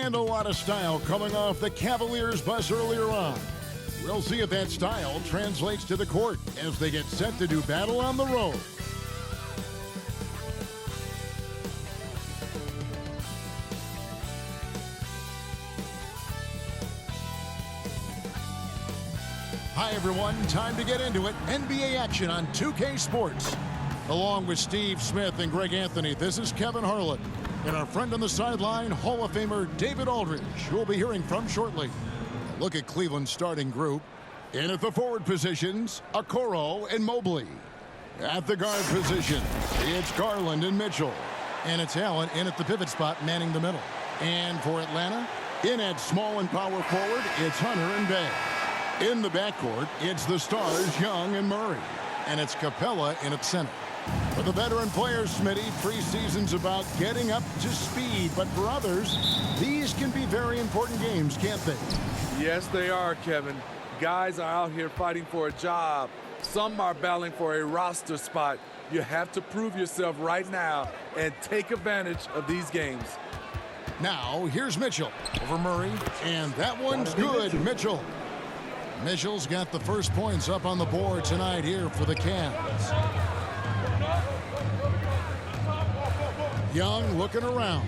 And a lot of style coming off the Cavaliers bus earlier on. We'll see if that style translates to the court as they get set to do battle on the road. Hi everyone, time to get into it. NBA action on 2K Sports. Along with Steve Smith and Greg Anthony, this is Kevin Harlan. And our friend on the sideline, Hall of Famer David Aldridge, who we'll be hearing from shortly. A look at Cleveland's starting group. In at the forward positions, Okoro and Mobley. At the guard position, it's Garland and Mitchell. And it's Allen in at the pivot spot, manning the middle. And for Atlanta, in at small and power forward, it's Hunter and Bay. In the backcourt, it's the stars Young and Murray. And it's Capella in at center. For the veteran players, Smitty, preseason's about getting up to speed. But for others, these can be very important games, can't they? Yes, they are, Kevin. Guys are out here fighting for a job. Some are battling for a roster spot. You have to prove yourself right now and take advantage of these games. Now, here's Mitchell over Murray. And that one's good, Mitchell. Mitchell's got the first points up on the board tonight here for the Cavs. Young looking around.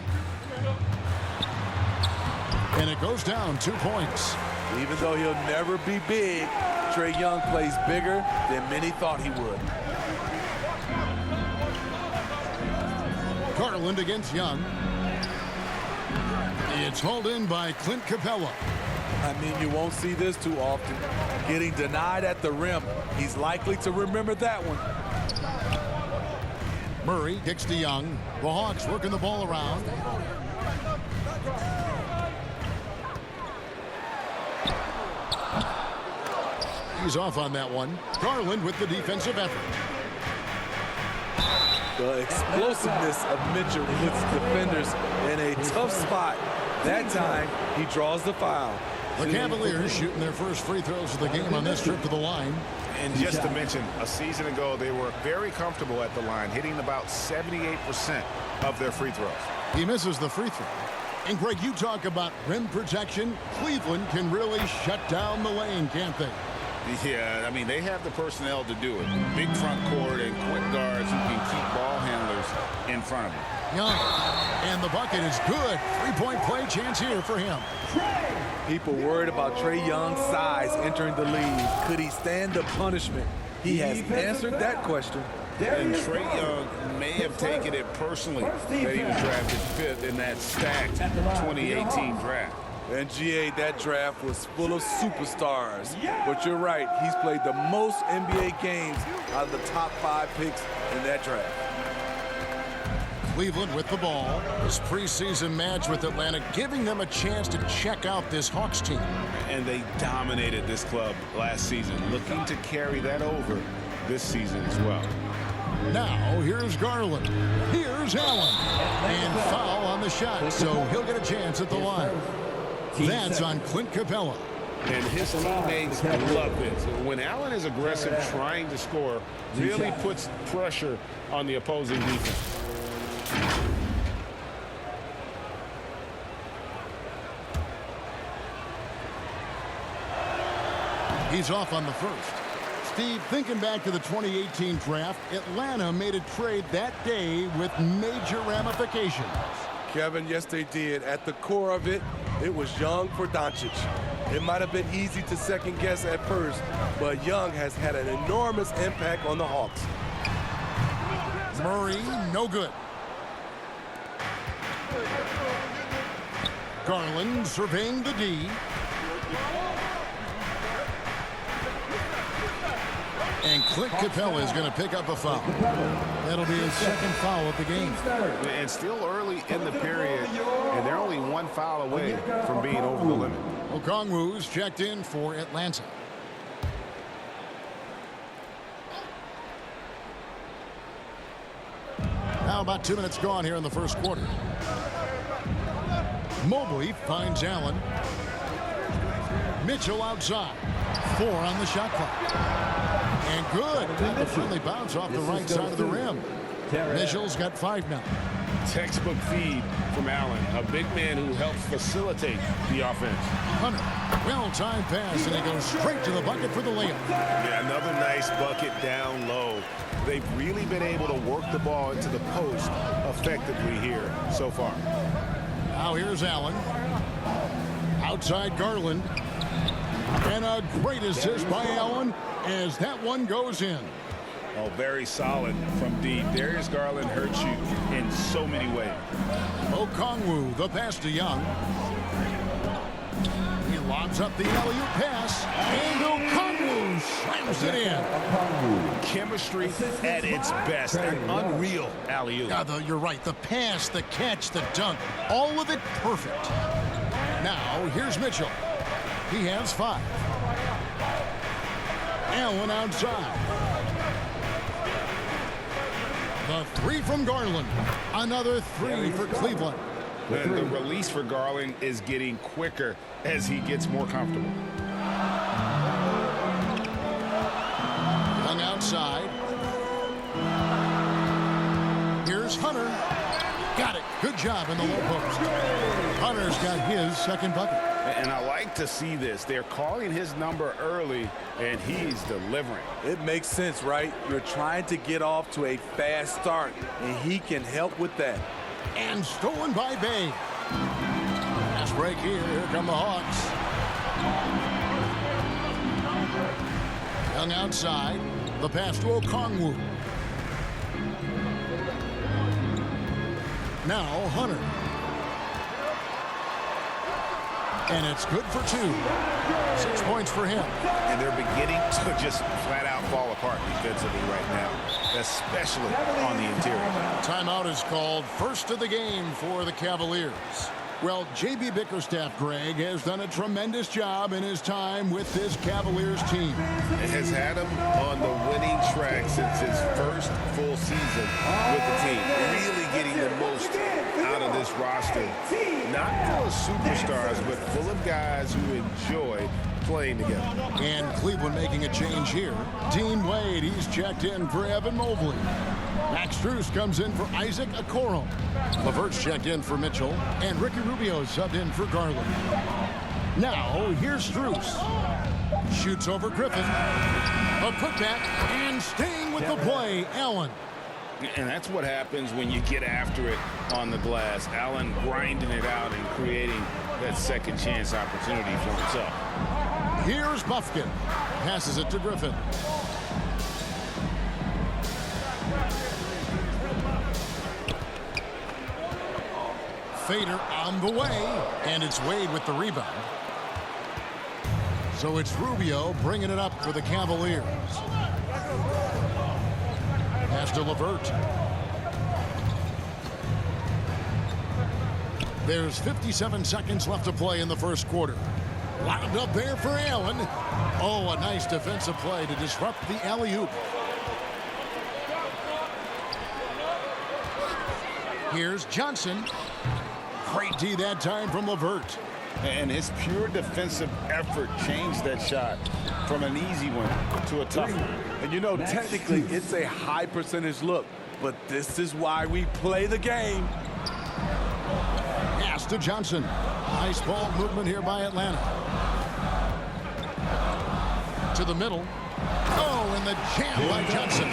And it goes down 2 points. Even though he'll never be big, Trae Young plays bigger than many thought he would. Garland against Young. It's hauled in by Clint Capella. I mean, you won't see this too often. Getting denied at the rim. He's likely to remember that one. Murray kicks to Young. The Hawks working the ball around. He's off on that one. Garland with the defensive effort. The explosiveness of Mitchell puts defenders in a tough spot. That time, he draws the foul. The Cavaliers shooting their first free throws of the game on this trip to the line. And just to mention, a season ago, they were very comfortable at the line, hitting about 78% of their free throws. He misses the free throw. And Greg, you talk about rim protection. Cleveland can really shut down the lane, can't they? Yeah, I mean, they have the personnel to do it. Big front court and quick guards who can keep ball handlers in front of them. Young. And the bucket is good. Three-point play chance here for him. People worried about Trae Young's size entering the league. Could he stand the punishment? He has answered that question. And Trae Young may have taken it personally that he was drafted 5th in that stacked 2018 draft. And GA, that draft was full of superstars. But you're right, he's played the most NBA games out of the top 5 picks in that draft. Cleveland with the ball. His preseason match with Atlanta, giving them a chance to check out this Hawks team. And they dominated this club last season, looking to carry that over this season as well. Now, here's Garland. Here's Allen. And foul on the shot, so he'll get a chance at the line. That's on Clint Capella. And his teammates love this. When Allen is aggressive trying to score, really puts pressure on the opposing defense. He's off on the first. Steve, thinking back to the 2018 draft, Atlanta made a trade that day with major ramifications. Kevin, yes, they did. At the core of it, it was Young for Doncic. It might have been easy to second guess at first, but Young has had an enormous impact on the Hawks. Murray, no good. Garland surveying the D. And Clint Capella is going to pick up a foul. That'll be his second foul of the game. And still early in the period, and they're only one foul away from being over the limit. Okongwu's checked in for Atlanta. Now about 2 minutes gone here in the first quarter. Mobley finds Allen. Mitchell outside. 4 on the shot clock. And good. And the friendly bounce off the right side of the rim. Mitchell's got 5 now. Textbook feed from Allen, a big man who helps facilitate the offense. Hunter, well-timed pass, and he goes straight to the bucket for the layup. Yeah, another nice bucket down low. They've really been able to work the ball into the post effectively here so far. Now here's Allen. Outside Garland. And a great assist by Allen as that one goes in. Oh, very solid from deep. Darius Garland hurts you in so many ways. Okongwu, the pass to Young. He lobs up the alley-oop pass, and Okongwu slams it in. Chemistry at its best. An unreal alley-oop. Yeah, you're right. The pass, the catch, the dunk, all of it perfect. Now, here's Mitchell. He has 5. Allen outside. The 3 from Garland. Another 3 for Cleveland. And the release for Garland is getting quicker as he gets more comfortable. Young outside. Here's Hunter. Got it. Good job in the low post. Hunter's got his second bucket. And I like to see this. They're calling his number early, and he's delivering. It makes sense, right? You're trying to get off to a fast start, and he can help with that. And stolen by Bay. Fast break here. Here come the Hawks. Young outside. The pass to Okongwu. Now Hunter. And it's good for 2. 6 points for him. And they're beginning to just flat out fall apart defensively right now, especially on the interior. Timeout is called. First of the game for the Cavaliers. Well, J.B. Bickerstaff, Greg, has done a tremendous job in his time with this Cavaliers team. It has had him on the winning track since his first full season with the team. Really getting the most out of this roster. Not full of superstars, but full of guys who enjoy playing together. And Cleveland making a change here. Dean Wade, he's checked in for Evan Mobley. Max Strus comes in for Isaac Okoro. LeVert's checked in for Mitchell. And Ricky Rubio subbed in for Garland. Now, here's Strus. Shoots over Griffin. A putback, and staying with the play, Allen. And that's what happens when you get after it on the glass. Allen grinding it out and creating that second chance opportunity for himself. Here's Bufkin. Passes it to Griffin. Fader on the way, and it's Wade with the rebound. So it's Rubio bringing it up for the Cavaliers. Pass to LeVert. There's 57 seconds left to play in the first quarter. Lined up there for Allen. Oh, a nice defensive play to disrupt the alley-oop. Here's Johnson. Great D that time from LeVert. And his pure defensive effort changed that shot from an easy one to a tough one. And you know, technically, it's a high percentage look, but this is why we play the game. Pass to Johnson. Nice ball movement here by Atlanta. To the middle. Oh, and the jam by Johnson.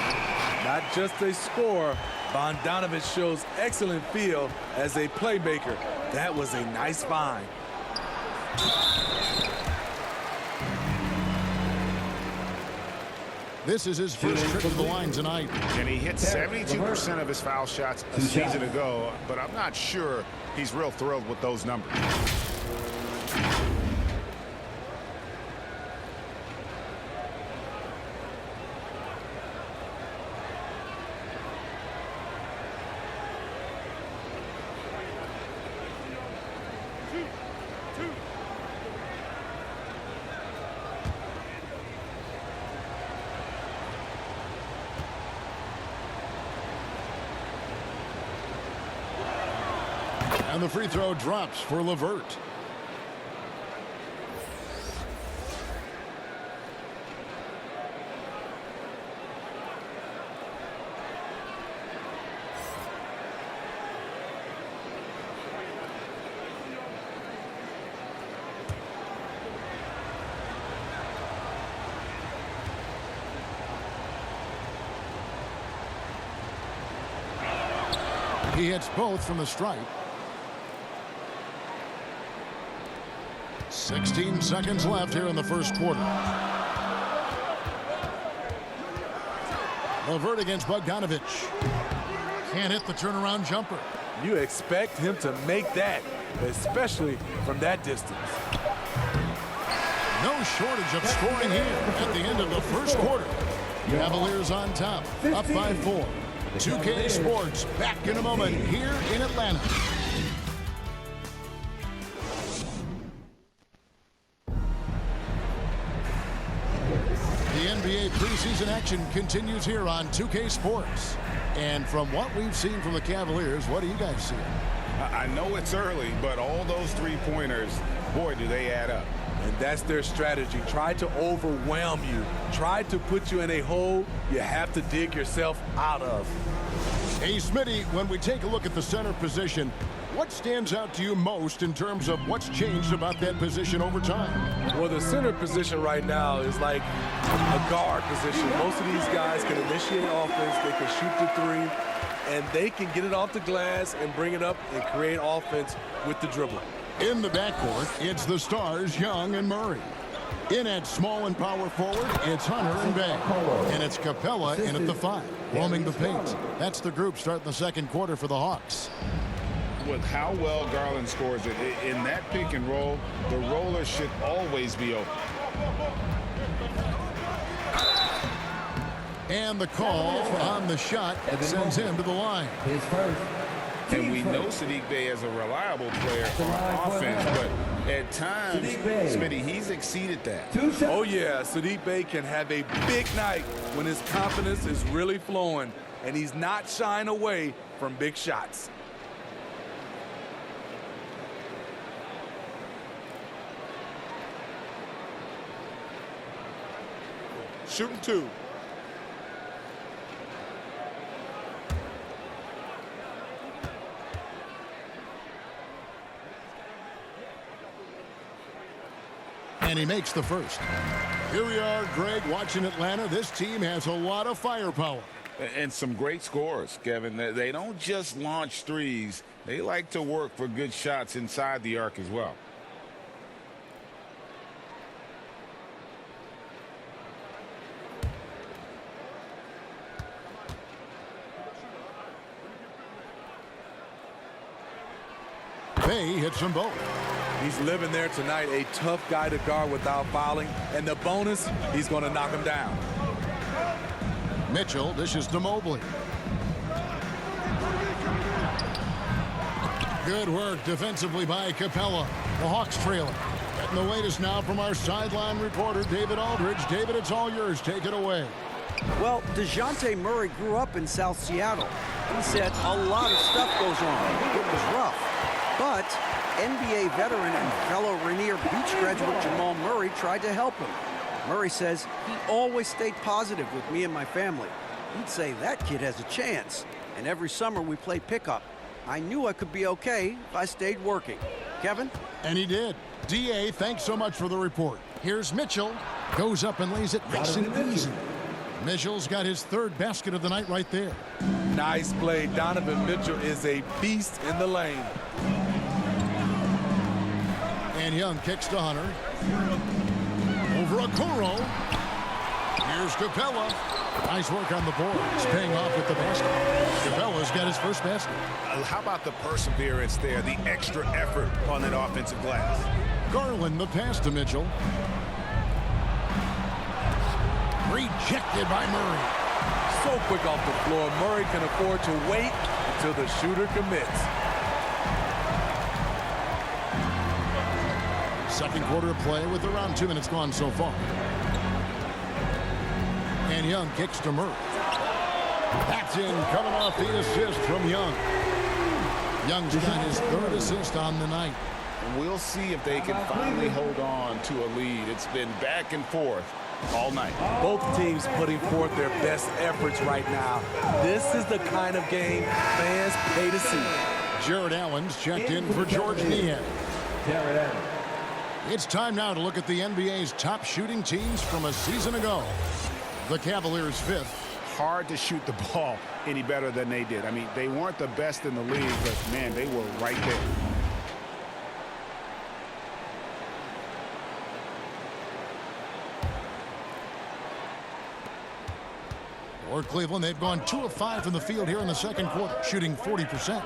Not just a scorer, Bogdanović shows excellent feel as a playmaker. That was a nice find. This is his first trip to the line tonight. And he hit 72% of his foul shots a season ago, but I'm not sure he's real thrilled with those numbers. And the free throw drops for LeVert. He hits both from the stripe. 16 seconds left here in the first quarter. Levert against Bogdanovich. Can't hit the turnaround jumper. You expect him to make that, especially from that distance. No shortage of scoring here at the end of the first quarter. Cavaliers on top, up by 4. 2K Sports back in a moment here in Atlanta. The NBA preseason action continues here on 2K Sports. And from what we've seen from the Cavaliers, what do you guys see? I know it's early, but all those three-pointers, boy, do they add up. And that's their strategy. Try to overwhelm you. Try to put you in a hole you have to dig yourself out of. Hey, Smitty, when we take a look at the center position, what stands out to you most in terms of what's changed about that position over time? Well, the center position right now is like a guard position. Most of these guys can initiate offense, they can shoot the three, and they can get it off the glass and bring it up and create offense with the dribble. In the backcourt, it's the stars, Young and Murray. In at small and power forward, it's Hunter and Bay. And it's Capella in at the 5, roaming the paint. That's the group starting the second quarter for the Hawks. With how well Garland scores it, in that pick and roll, the roller should always be open. And the call on the shot sends him to the line. And we know Saddiq Bey is a reliable player on offense, but at times, Smitty, he's exceeded that. Oh, yeah, Saddiq Bey can have a big night when his confidence is really flowing, and he's not shying away from big shots. Shooting 2. And he makes the first. Here we are, Greg, watching Atlanta. This team has a lot of firepower. And some great scores, Kevin. They don't just launch threes. They like to work for good shots inside the arc as well. Bey hits them both. He's living there tonight, a tough guy to guard without fouling. And the bonus, he's going to knock him down. Mitchell dishes to Mobley. Good work defensively by Capella. The Hawks trailing. Getting the latest now from our sideline reporter, David Aldridge. David, it's all yours. Take it away. Well, DeJounte Murray grew up in South Seattle. He said a lot of stuff goes on. It was rough. But NBA veteran and fellow Rainier Beach graduate Jamal Murray tried to help him. Murray says he always stayed positive with me and my family. He'd say that kid has a chance. And every summer we play pickup. I knew I could be okay if I stayed working. Kevin? And he did. D.A., thanks so much for the report. Here's Mitchell. Goes up and lays it nice and easy. Mitchell's got his third basket of the night right there. Nice play. Donovan Mitchell is a beast in the lane. And Young kicks to Hunter. Over Okoro. Here's Capella. Nice work on the board. It's paying off with the basket. Capella's got his first basket. How about the perseverance there, the extra effort on that offensive glass? Garland the pass to Mitchell. Rejected by Murray. So quick off the floor, Murray can afford to wait until the shooter commits. Second quarter of play with around 2 minutes gone so far. And Young kicks to Murray. That's in, coming off the assist from Young. Young's got his third assist on the night. We'll see if they can finally hold on to a lead. It's been back and forth all night. Both teams putting forth their best efforts right now. This is the kind of game fans pay to see. Jared Allen's checked in for George Niang. Jared Allen. It's time now to look at the NBA's top shooting teams from a season ago. The Cavaliers 5th, hard to shoot the ball any better than they did. I mean, they weren't the best in the league, but, man, they were right there. For Cleveland, they've gone 2 of 5 from the field here in the second quarter, shooting 40%.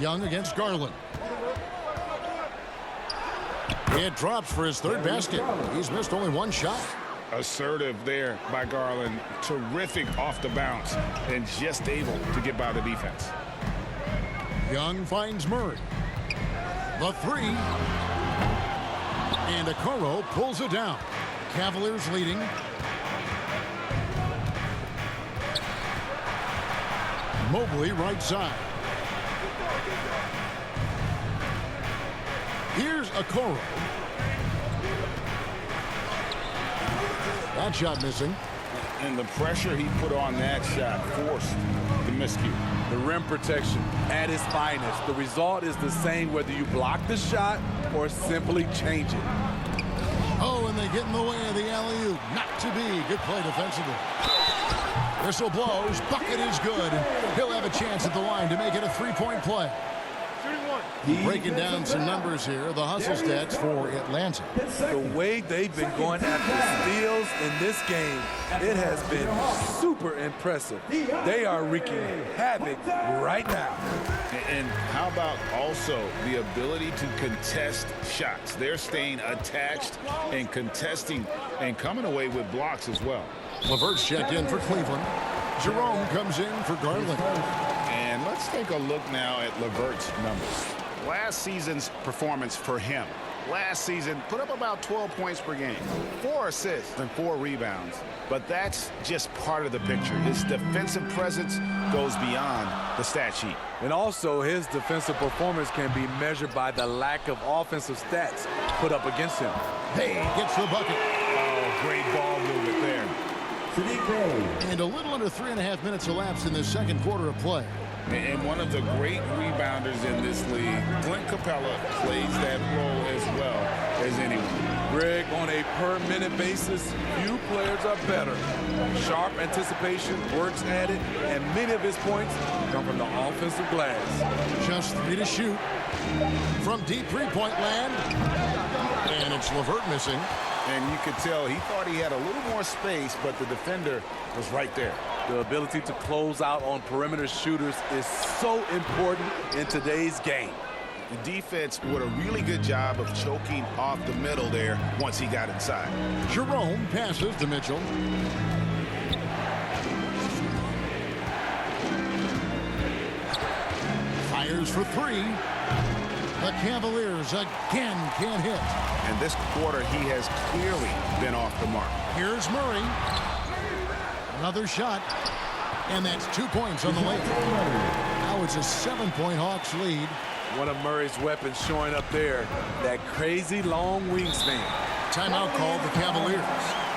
Young against Garland. It drops for his third basket. He's missed only 1 shot. Assertive there by Garland. Terrific off the bounce and just able to get by the defense. Young finds Murray. The 3. And Okoro pulls it down. Cavaliers leading. Mobley right side. Here's Okoro. That shot missing. And the pressure he put on that shot forced the miscue. The rim protection at its finest. The result is the same whether you block the shot or simply change it. Oh, and they get in the way of the alley-oop. Not to be. Good play defensively. Whistle blows. Bucket is good. He'll have a chance at the line to make it a 3-point play. Breaking down some numbers here. The hustle stats for Atlanta. The way they've been going after steals in this game, it has been super impressive. They are wreaking havoc right now. And how about also the ability to contest shots? They're staying attached and contesting and coming away with blocks as well. LeVert's checked in for Cleveland. Jerome comes in for Garland. And let's take a look now at LeVert's numbers. Last season's performance for him. Last season, put up about 12 points per game, 4 assists and 4 rebounds. But that's just part of the picture. His defensive presence goes beyond the stat sheet. And also, his defensive performance can be measured by the lack of offensive stats put up against him. Hey, gets the bucket. Oh, great ball movement there. And a little under 3.5 minutes elapsed in the second quarter of play. And one of the great rebounders in this league, Clint Capella, plays that role as well as anyone. Greg, on a per-minute basis, few players are better. Sharp anticipation, works at it, and many of his points come from the offensive glass. Just 3 to shoot from deep three-point land. And it's LeVert missing. And you could tell he thought he had a little more space, but the defender was right there. The ability to close out on perimeter shooters is so important in today's game. The defense did a really good job of choking off the middle there once he got inside. Jerome passes to Mitchell. Fires for 3. The Cavaliers again can't hit. And this quarter, he has clearly been off the mark. Here's Murray. Another shot. And that's 2 points on the layup. Now it's a 7-point Hawks lead. One of Murray's weapons showing up there. That crazy long wingspan. Timeout called the Cavaliers.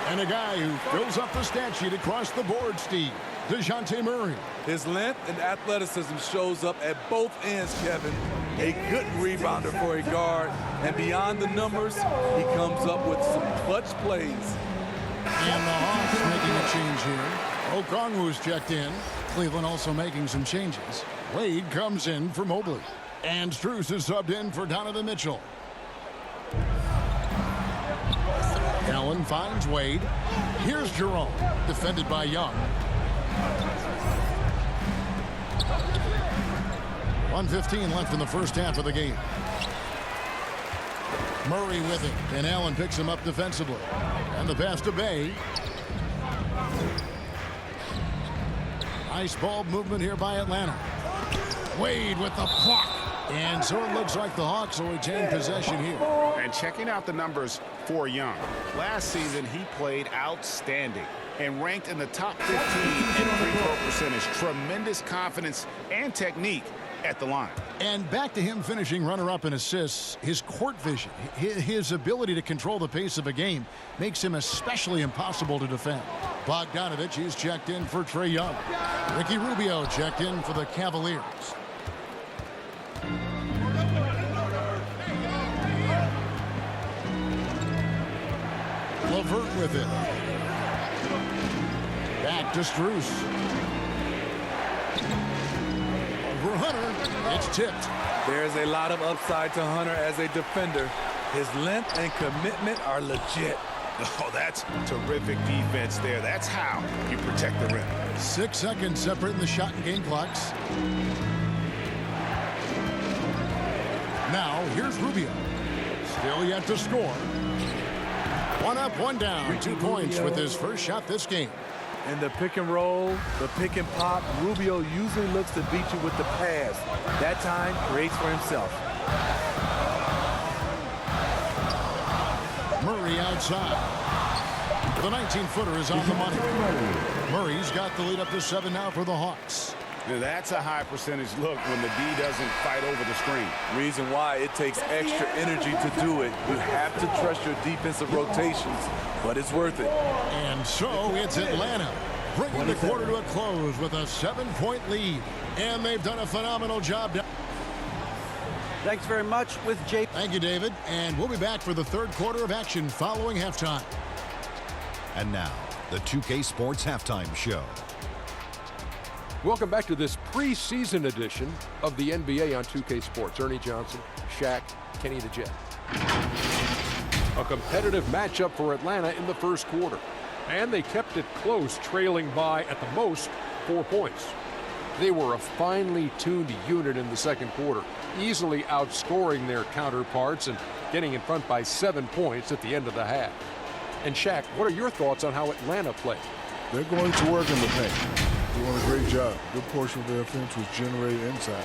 And a guy who fills up the stat sheet across the board, Steve. DeJounte Murray. His length and athleticism shows up at both ends, Kevin. A good rebounder for a guard. And beyond the numbers, he comes up with some clutch plays. And the Hawks making a change here. Okongwu's checked in. Cleveland also making some changes. Wade comes in for Mobley. And Strus is subbed in for Donovan Mitchell. Allen finds Wade. Here's Jerome, defended by Young. 1:15 left in the first half of the game. Murray with it, and Allen picks him up defensively. And the pass to Bay. Nice ball movement here by Atlanta. Wade with the block. And so it looks like the Hawks will retain possession here. And checking out the numbers for Young. Last season, he played outstanding and ranked in the top 15 in free throw percentage. Tremendous confidence and technique at the line. And back to him finishing runner-up in assists. His court vision, his ability to control the pace of a game makes him especially impossible to defend. Bogdanovich is checked in for Trae Young. Ricky Rubio checked in for the Cavaliers. Levert with it. Back to Strus. For Hunter, it's tipped. There's a lot of upside to Hunter as a defender. His length and commitment are legit. Oh, that's terrific defense there. That's how you protect the rim. 6 seconds separating the shot and game clocks. Now, here's Rubio. Still yet to score. One up, one down. 2 points with his first shot this game. In the pick and roll, the pick and pop, Rubio usually looks to beat you with the pass. That time, creates for himself. Murray outside. The 19-footer is on the money. Murray's got the lead up to 7 now for the Hawks. Now, that's a high percentage look when the D doesn't fight over the screen. Reason why it takes extra energy to do it. You have to trust your defensive rotations, but it's worth it. And so it's Atlanta bringing the quarter to a close with a 7-point lead. And they've done a phenomenal job. Thanks very much with Jay. Thank you, David. And we'll be back for the third quarter of action following halftime. And now, the 2K Sports Halftime Show. Welcome back to this preseason edition of the NBA on 2K Sports. Ernie Johnson, Shaq, Kenny the Jet. A competitive matchup for Atlanta in the first quarter. And they kept it close, trailing by, at the most, 4 points. They were a finely tuned unit in the second quarter, easily outscoring their counterparts and getting in front by 7 points at the end of the half. And Shaq, what are your thoughts on how Atlanta played? They're going to work in the paint. Doing a great job. Good portion of their offense was generated inside.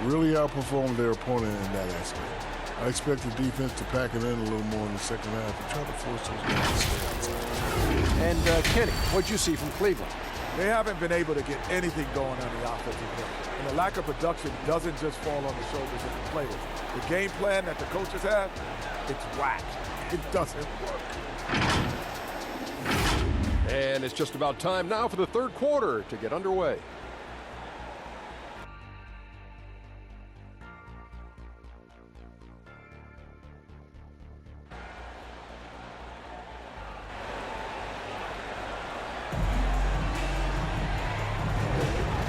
Really outperformed their opponent in that aspect. I expect the defense to pack it in a little more in the second half and try to force those guys to stay outside. And Kenny, what'd you see from Cleveland? They haven't been able to get anything going on the offensive end. And the lack of production doesn't just fall on the shoulders of the players. The game plan that the coaches have, it's whack. It doesn't work. And it's just about time now for the third quarter to get underway.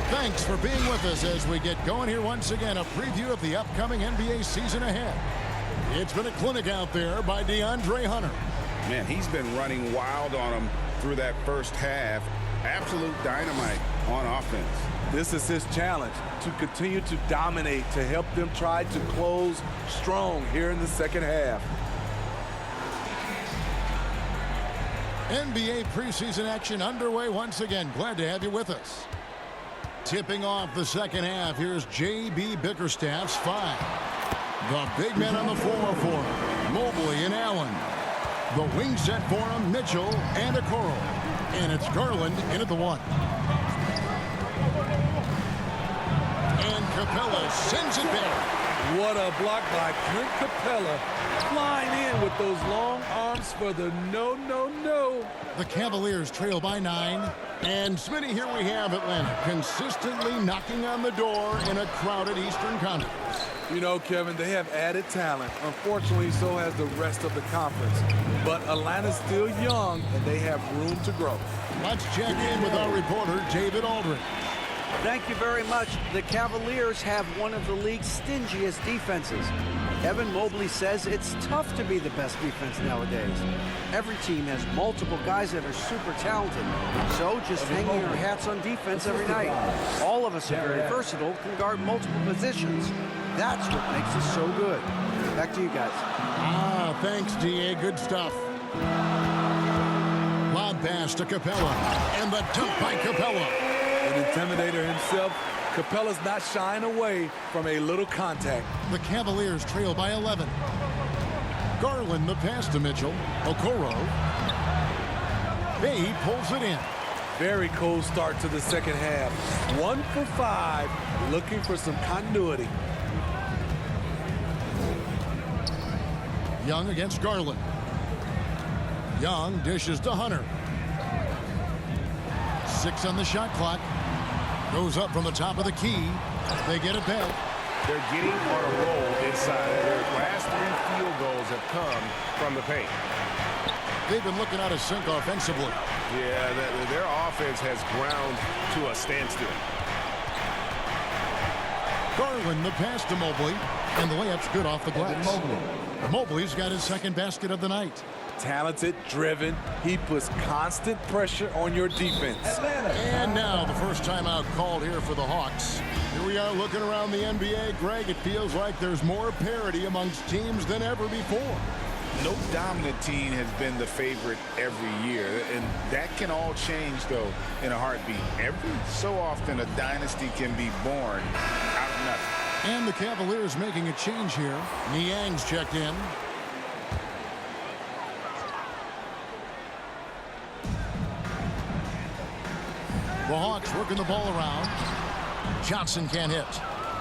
Thanks for being with us as we get going here once again. A preview of the upcoming NBA season ahead. It's been a clinic out there by DeAndre Hunter. Man, he's been running wild on them through that first half. Absolute dynamite on offense. This is his challenge, to continue to dominate, to help them try to close strong here in the second half. NBA preseason action underway once again. Glad to have you with us. Tipping off the second half, here's J.B. Bickerstaff's 5. The big men on the floor for him, Mobley and Allen. The wing set for him, Mitchell and Okoro. And it's Garland in at the 1. And Capella sends it back. What a block by Clint Capella. Flying in with those long arms for the no. The Cavaliers trail by 9. And Smitty, here we have Atlanta consistently knocking on the door in a crowded Eastern Conference. You know, Kevin, they have added talent. Unfortunately, so has the rest of the conference. But Atlanta's still young, and they have room to grow. Let's check in with our reporter, David Aldridge. Thank you very much. The Cavaliers have one of the league's stingiest defenses. Evan Mobley says it's tough to be the best defense nowadays. Every team has multiple guys that are super talented. So just hanging your hats on defense every night. All of us are very versatile, can guard multiple positions. That's what makes us so good. Back to you guys. Thanks, D.A. Good stuff. Lob pass to Capella. And the dunk by Capella. An intimidator himself, Capella's not shying away from a little contact. The Cavaliers trail by 11. Garland the pass to Mitchell. Okoro. Bay pulls it in. Very cold start to the second half. 1 for 5, looking for some continuity. Young against Garland. Young dishes to Hunter. 6 on the shot clock. Goes up from the top of the key. They get it back. They're getting on a roll inside. Their last 3 field goals have come from the paint. they've been looking out of sync offensively. Yeah, their offense has ground to a standstill. Garland, the pass to Mobley, and the layup's good off the glass. Mobley's got his second basket of the night. Talented, driven. He puts constant pressure on your defense. And now the first timeout called here for the Hawks. Here we are looking around the NBA. Greg, it feels like there's more parity amongst teams than ever before. No dominant team has been the favorite every year, and that can all change, though, in a heartbeat. Every so often, a dynasty can be born out of nothing. And the Cavaliers making a change here. Niang's checked in. The Hawks working the ball around. Johnson can't hit.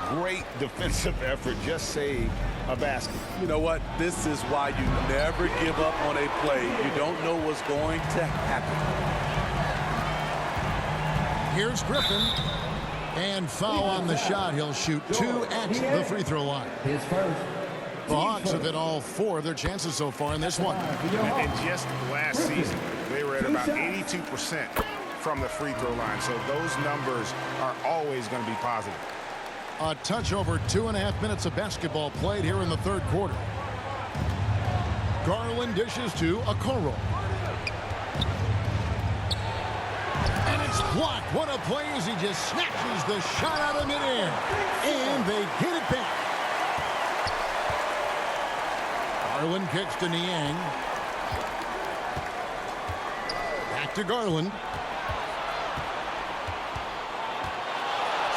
Great defensive effort, just saved a basket. You know what? This is why you never give up on a play. You don't know what's going to happen. Here's Griffin. And foul on the shot. He'll shoot 2 at the free throw line. The Hawks have hit all 4 of their chances so far in this one. And just last season, they were at about 82% from the free throw line. So those numbers are always going to be positive. A touch over 2.5 minutes of basketball played here in the third quarter. Garland dishes to Okoro. And it's blocked. What a play as he just snatches the shot out of midair. And they get it back. Garland kicks to Niang. Back to Garland.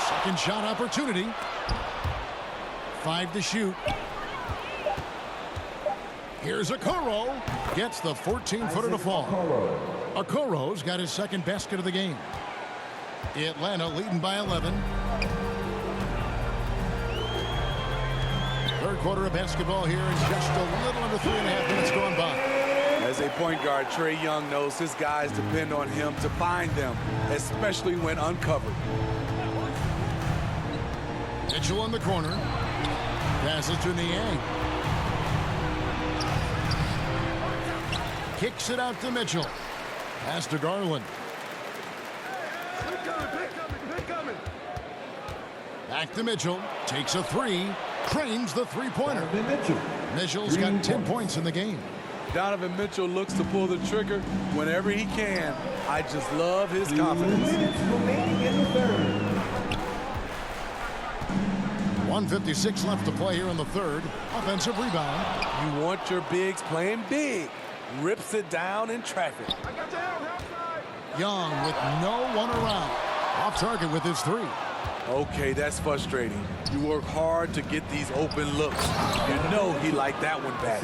Second shot opportunity. 5 to shoot. Here's Okoro. Gets the 14-footer to fall. Okoro's got his second basket of the game. Atlanta leading by 11. Third quarter of basketball here in just a little under 3.5 minutes gone by. As a point guard, Trae Young knows his guys depend on him to find them, especially when uncovered. Mitchell in the corner. Passes to Niang. Kicks it out to Mitchell. Pass to Garland. Back to Mitchell. Takes a 3. Cranes the three-pointer. Mitchell's got 10 points in the game. Donovan Mitchell looks to pull the trigger whenever he can. I just love his confidence. 1:56 left to play here in the third. Offensive rebound. You want your bigs playing big. Rips it down in traffic. Young with no one around. Off target with his 3. Okay, that's frustrating. You work hard to get these open looks. You know he liked that one back.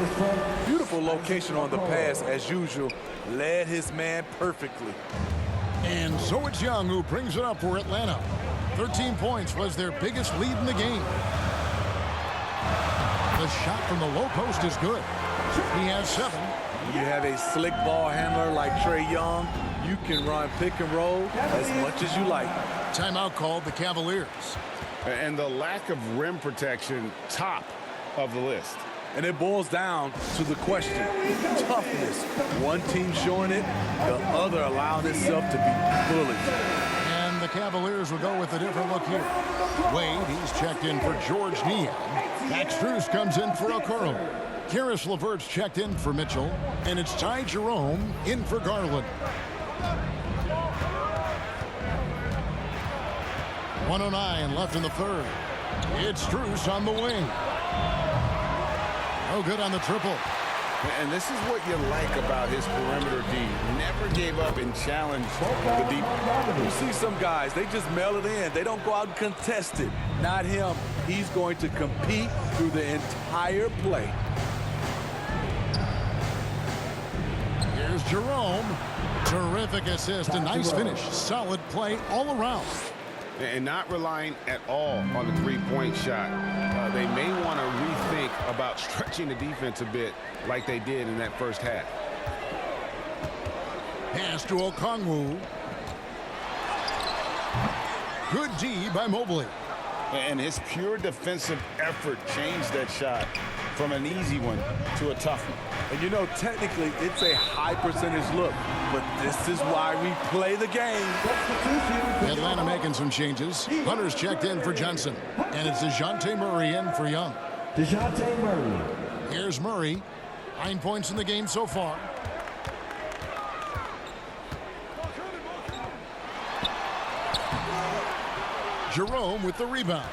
Beautiful location on the pass as usual. Led his man perfectly. And so it's Young who brings it up for Atlanta. 13 points was their biggest lead in the game. The shot from the low post is good. He has 7. You have a slick ball handler like Trae Young. You can run pick and roll as much as you like. Timeout called the Cavaliers. And the lack of rim protection, top of the list. And it boils down to the question. Toughness. One team showing it, the other allowing itself to be bullied. And the Cavaliers will go with a different look here. Wade, he's checked in for George Niang. Max Strus comes in for Okoro. Karis LeVert's checked in for Mitchell. And it's Ty Jerome in for Garland. 1:09 left in the third. It's Strus on the wing. No good on the triple. And this is what you like about his perimeter D. Never gave up and challenged the deep. You see some guys, they just mail it in. They don't go out and contest it. Not him. He's going to compete through the entire play. Here's Jerome. Terrific assist, a nice finish. Solid play all around. And not relying at all on the three-point shot. They may want to rethink about stretching the defense a bit like they did in that first half. Pass to Okongwu. Good D by Mobley. And his pure defensive effort changed that shot from an easy one to a tough one. And you know, technically, it's a high percentage look, but this is why we play the game. Atlanta making some changes. Hunter's checked in for Johnson, and it's DeJounte Murray in for Young. DeJounte Murray. Here's Murray. 9 points in the game so far. Jerome with the rebound.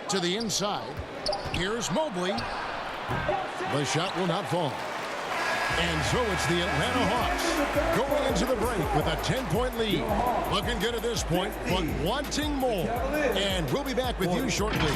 To the inside. Here's Mobley. The shot will not fall. And so it's the Atlanta Hawks going into the break with a 10-point lead. Looking good at this point, but wanting more. And we'll be back with you shortly.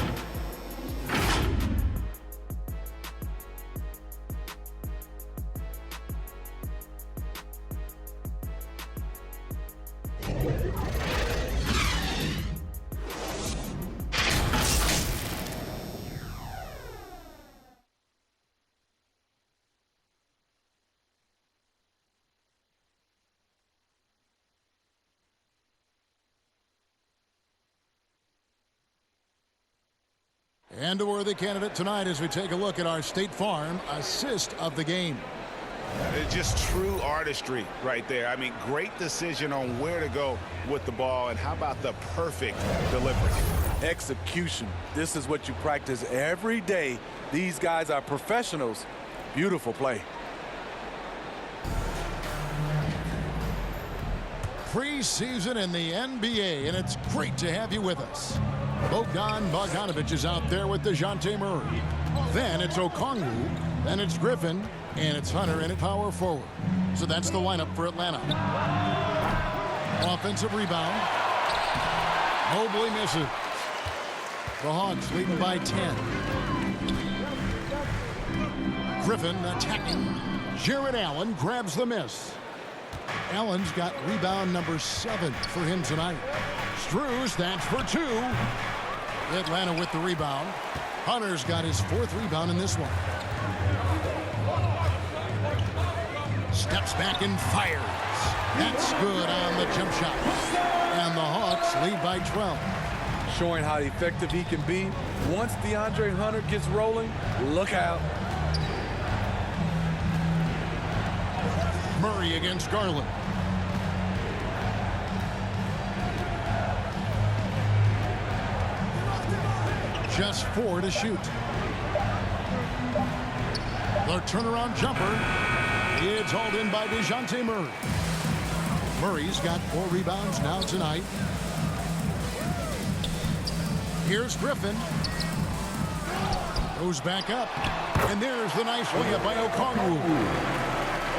And a worthy candidate tonight as we take a look at our State Farm assist of the game. It's just true artistry right there. I mean, great decision on where to go with the ball, and how about the perfect delivery? Execution. This is what you practice every day. These guys are professionals. Beautiful play. Preseason in the NBA, and it's great to have you with us. Bogdanovich is out there with DeJounte Murray. Then it's Okongwu, then it's Griffin, and it's Hunter in at power forward. So that's the lineup for Atlanta. Offensive rebound. Mobley misses. The Hawks leading by 10. Griffin attacking. Jared Allen grabs the miss. Allen's got rebound number 7 for him tonight. Strus, that's for 2. Atlanta with the rebound. Hunter's got his 4th rebound in this one. Steps back and fires. That's good on the jump shot. And the Hawks lead by 12. Showing how effective he can be. Once DeAndre Hunter gets rolling, look out. Murray against Garland. Just 4 to shoot. The turnaround jumper. It's hauled in by DeJounte Murray. Murray's got 4 rebounds now tonight. Here's Griffin. Goes back up. And there's the nice layup by Okongwu.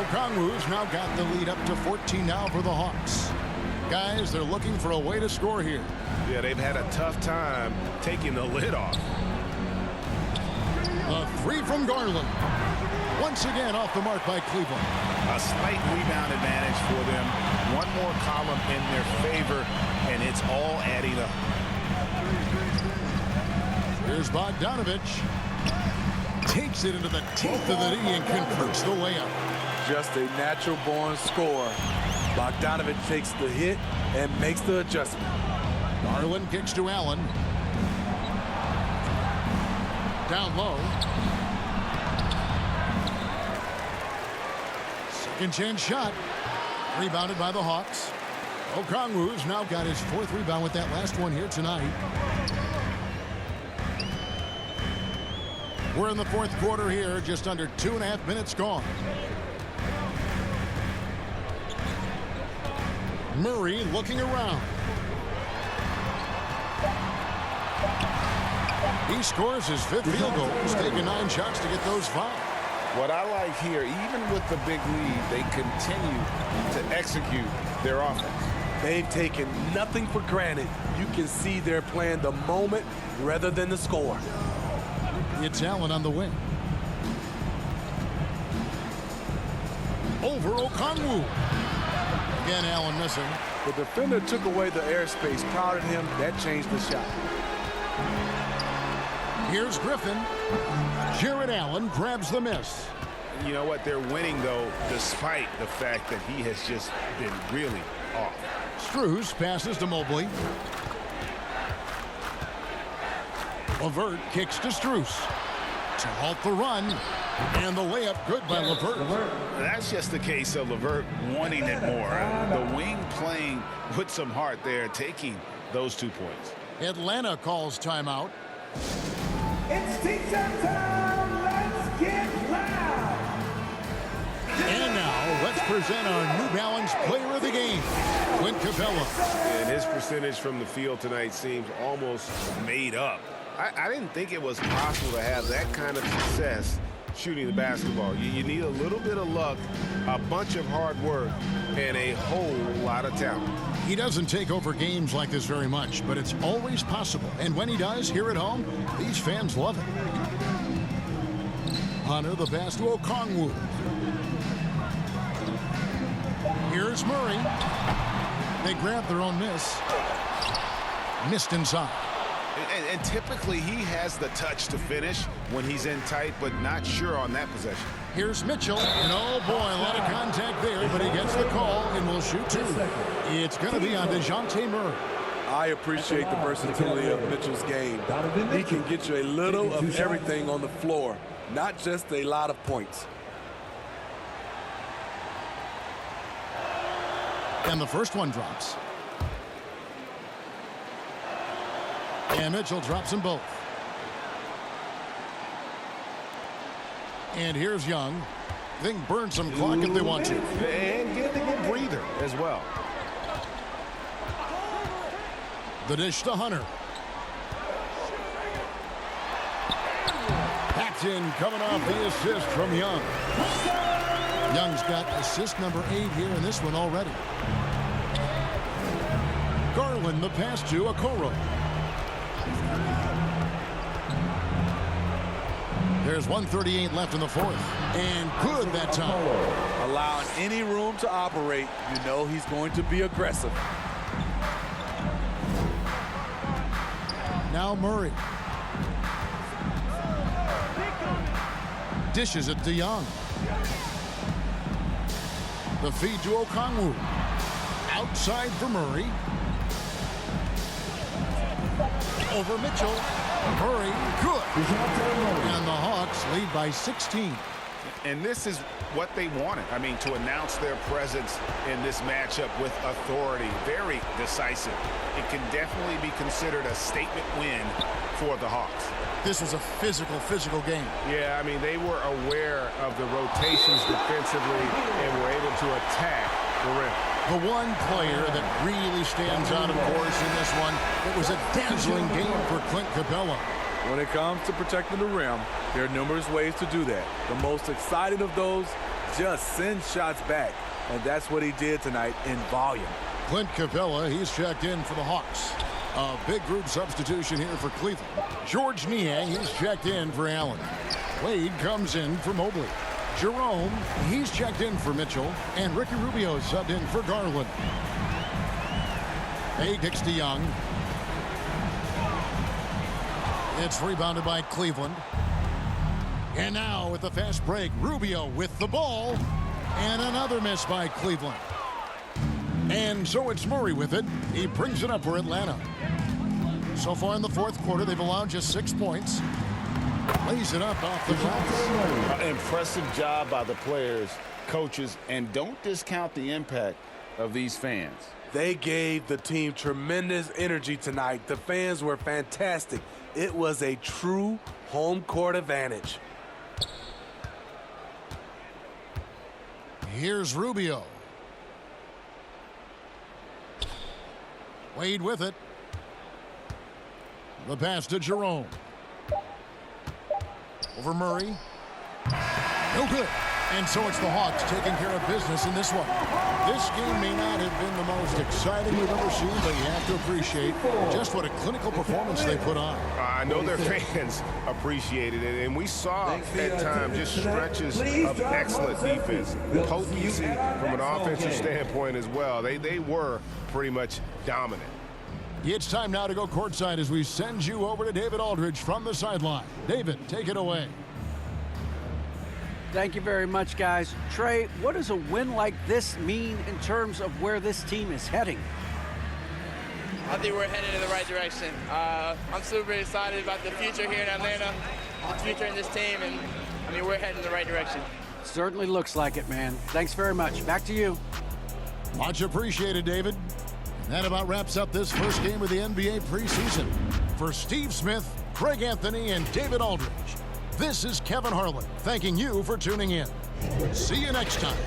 Okongwu's now got the lead up to 14 now for the Hawks. Guys, they're looking for a way to score here. Yeah, they've had a tough time taking the lid off. A 3 from Garland. Once again off the mark by Cleveland. A slight rebound advantage for them. One more column in their favor, and it's all adding up. Here's Bogdanovich. Takes it into the teeth of the knee and converts the layup. Just a natural-born scorer. Bogdanovich takes the hit and makes the adjustment. Garland kicks to Allen. Down low. Second chance shot. Rebounded by the Hawks. Okongwu's now got his 4th rebound with that last one here tonight. We're in the 4th quarter here, just under 2.5 minutes gone. Murray looking around. He scores his 5th field goal. He's taken 9 shots to get those 5. What I like here, even with the big lead, they continue to execute their offense. They've taken nothing for granted. You can see they're playing the moment rather than the score. It's Allen on the wing. Over Okongwu. Again, Allen missing. The defender took away the airspace, crowded him. That changed the shot. Here's Griffin. Jared Allen grabs the miss. you know what? They're winning, though, despite the fact that he has just been really off. Strus passes to Mobley. LeVert kicks to Strus to halt the run, and the layup good by LeVert. That's just the case of LeVert wanting it more. The wing playing with some heart there, taking those 2 points. Atlanta calls timeout. It's teacher time. Let's get loud. And now let's present our New Balance Player of the Game, Clint Capella. And his percentage from the field tonight seems almost made up. I didn't think it was possible to have that kind of success shooting the basketball. You need a little bit of luck, a bunch of hard work, and a whole lot of talent. He doesn't take over games like this very much, but it's always possible. And when he does, here at home, these fans love it. Hunter, the pass to Okongwu. Here's Murray. They grab their own miss. Missed inside. And typically he has the touch to finish when he's in tight, but not sure on that possession. Here's Mitchell, and oh boy, a lot of contact there, but he gets the call and will shoot 2. It's going to be on DeJounte Murray. I appreciate the versatility of Mitchell's game. He can get you a little of everything on the floor, not just a lot of points. And the first one drops. And Mitchell drops them both. And here's Young. They can burn some clock if they want to. And get a little breather as well. The dish to Hunter. Packed in, coming off the assist from Young. Young's got assist number 8 here in this one already. Garland, the pass to Okoro. There's 1:38 left in the fourth. And good that time. Allowing any room to operate, you know he's going to be aggressive. Now Murray. Dishes it to Young. The feed to Okongwu. Outside for Murray. Over Mitchell. Murray, good. And the Hawks lead by 16. And this is what they wanted. I mean, to announce their presence in this matchup with authority. Very decisive. It can definitely be considered a statement win for the Hawks. This was a physical game. Yeah, I mean, they were aware of the rotations defensively and were able to attack the rim. The one player that really stands out, of course, in this one, it was a dazzling game for Clint Capella. When it comes to protecting the rim, there are numerous ways to do that. The most exciting of those, just send shots back. And that's what he did tonight in volume. Clint Capella, he's checked in for the Hawks. A big group substitution here for Cleveland. George Niang, he's checked in for Allen. Wade comes in for Mobley. Jerome, he's checked in for Mitchell. And Ricky Rubio subbed in for Garland. Hay kicks to Young. It's rebounded by Cleveland. And now with the fast break, Rubio with the ball. And another miss by Cleveland. And so it's Murray with it. He brings it up for Atlanta. So far in the fourth quarter, they've allowed just 6 points. Lays it up off the glass. Impressive job by the players, coaches, and don't discount the impact of these fans. They gave the team tremendous energy tonight. The fans were fantastic. It was a true home court advantage. Here's Rubio. Wade with it. The pass to Jerome. Over Murray. No good. And so it's the Hawks taking care of business in this one. This game may not have been the most exciting we've ever seen, but you have to appreciate just what a clinical performance they put on. I know their fans appreciated it, and we saw at times just stretches of excellent defense, potency from an offensive standpoint as well. They were pretty much dominant. It's time now to go courtside as we send you over to David Aldridge from the sideline. David, take it away. Thank you very much, guys. Trey, what does a win like this mean in terms of where this team is heading? I think we're headed in the right direction. I'm super excited about the future here in Atlanta, the future in this team, and I mean, we're heading in the right direction. Certainly looks like it, man. Thanks very much. Back to you. Much appreciated, David. And that about wraps up this first game of the NBA preseason. For Steve Smith, Greg Anthony, and David Aldridge, this is Kevin Harlan thanking you for tuning in. See you next time.